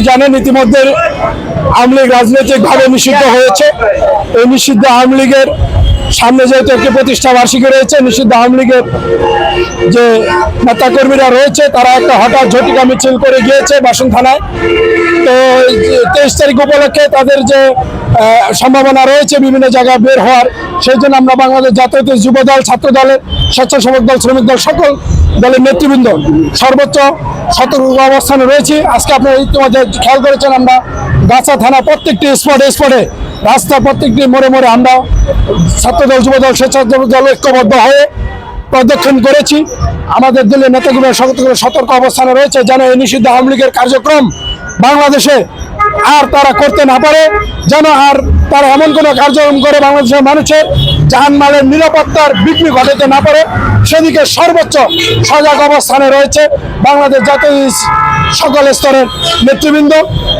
জানেন ইতিমধ্যে আওয়ামী লীগ রাজনৈতিকভাবে নিষিদ্ধ হয়েছে। এই নিষিদ্ধ আওয়ামী লীগের সামনে যেহেতু একটি প্রতিষ্ঠা বার্ষিকী রয়েছে, নিষিদ্ধ আওয়ামী লীগের যে নেতাকর্মীরা রয়েছে তারা একটা হঠাৎ ঝটিকা মিছিল করে গিয়েছে বাসন থানায়। তো 23 তারিখ উপলক্ষে তাদের যে সম্ভাবনা রয়েছে বিভিন্ন জায়গায় বের হওয়ার, সেই জন্য আমরা বাংলাদেশ জাতীয়তাবাদী যুব দল, ছাত্র দলের, স্বেচ্ছাসেবক দল, শ্রমিক দল সকল দলের নেতৃবৃন্দ সর্বোচ্চ সতর্ক অবস্থানে রয়েছি। আজকে আপনারা ইতিমধ্যে খেয়াল করেছেন, আমরা গাছা থানা প্রত্যেকটি স্পটে রাস্তা প্রত্যেকটি মোড়ে মোড়ে আমরা ছাত্রদল, যুবদল, স্বেচ্ছাসেবক দল ঐক্যবদ্ধ হয়ে প্রদক্ষিণ করেছি। আমাদের দলের নেতাগুলো সতর্ক অবস্থানে রয়েছে যেন এই নিষিদ্ধ আওয়ামী লীগের কার্যক্রম বাংলাদেশে আর তারা করতে না পারে, যেন আর তারা এমন কোনো কার্যক্রম করে বাংলাদেশের মানুষের জানমালের নিরাপত্তার বিঘ্ন ঘটাতে না পারে, সেদিকে সর্বোচ্চ সজাগ অবস্থানে রয়েছে বাংলাদেশ জাতীয় সকল স্তরের নেতৃবৃন্দ।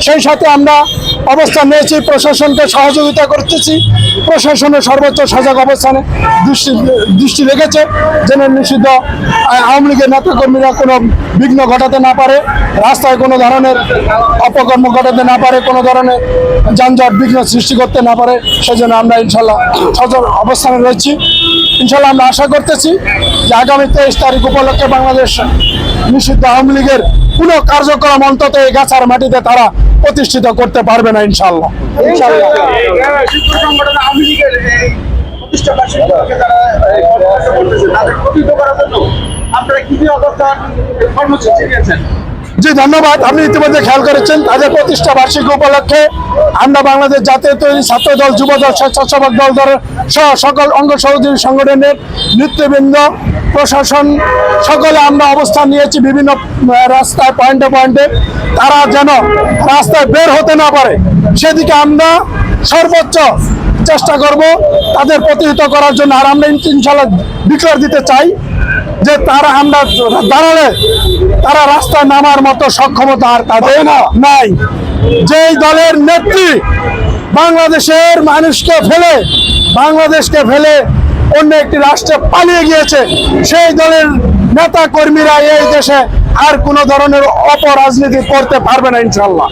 সেই সাথে আমরা অবস্থান নিয়েছি, প্রশাসনকে সহযোগিতা করতেছি। প্রশাসনের সর্বোচ্চ সজাগ অবস্থানে দৃষ্টি রেখেছে যেন নিষিদ্ধ আওয়ামী লীগের নেতাকর্মীরা কোনো বিঘ্ন ঘটাতে না পারে, রাস্তায় কোনো ধরনের অপকর্ম ঘটাতে না পারে, কোনো ধরনের যানজট বিঘ্ন সৃষ্টি করতে না পারে। সেজন্য আমরা ইনশাল্লাহ সজাগ অবস্থানে রয়েছি। ইনশাল্লাহ আমরা আশা করতেছি যে আগামী 23 তারিখ উপলক্ষে বাংলাদেশ নিষিদ্ধ আওয়ামী লীগের কোনো কার্যক্রম অন্তত এই গাছার মাটিতে তারা প্রতিষ্ঠিত করতে পারবে না ইনশাল্লাহ। জি ধন্যবাদ। আপনি ইতিমধ্যে খেয়াল করেছেন, তাদের প্রতিষ্ঠা বার্ষিকী উপলক্ষে আমরা বাংলাদেশ জাতীয়তাবাদী ছাত্র দল, যুব দল, স্বেচ্ছাসেবক দল সহ সকল অঙ্গ সহযোগী সংগঠনের নেতৃবৃন্দ, প্রশাসন সকলে আমরা অবস্থান নিয়েছি বিভিন্ন রাস্তায় পয়েন্টে। তারা যেন রাস্তায় বের হতে না পারে সেদিকে আমরা সর্বোচ্চ চেষ্টা করব তাদের প্রতিহত করার জন্য। আর আমরা ইনশাল্লাহ ডিক্লেয়ার দিতে চাই যে আমরা দাঁড়ালে তারা রাস্তায় নামার মতো সক্ষমতা আর তাদের নাই। যেই দলের নেত্রী বাংলাদেশের বাংলাদেশকে ফেলে অন্য একটি রাষ্ট্রে পালিয়ে গিয়েছে, সেই দলের নেতা কর্মীরা এই দেশে আর কোনো ধরনের অপরাজনীতি করতে পারবে না ইনশাল্লাহ।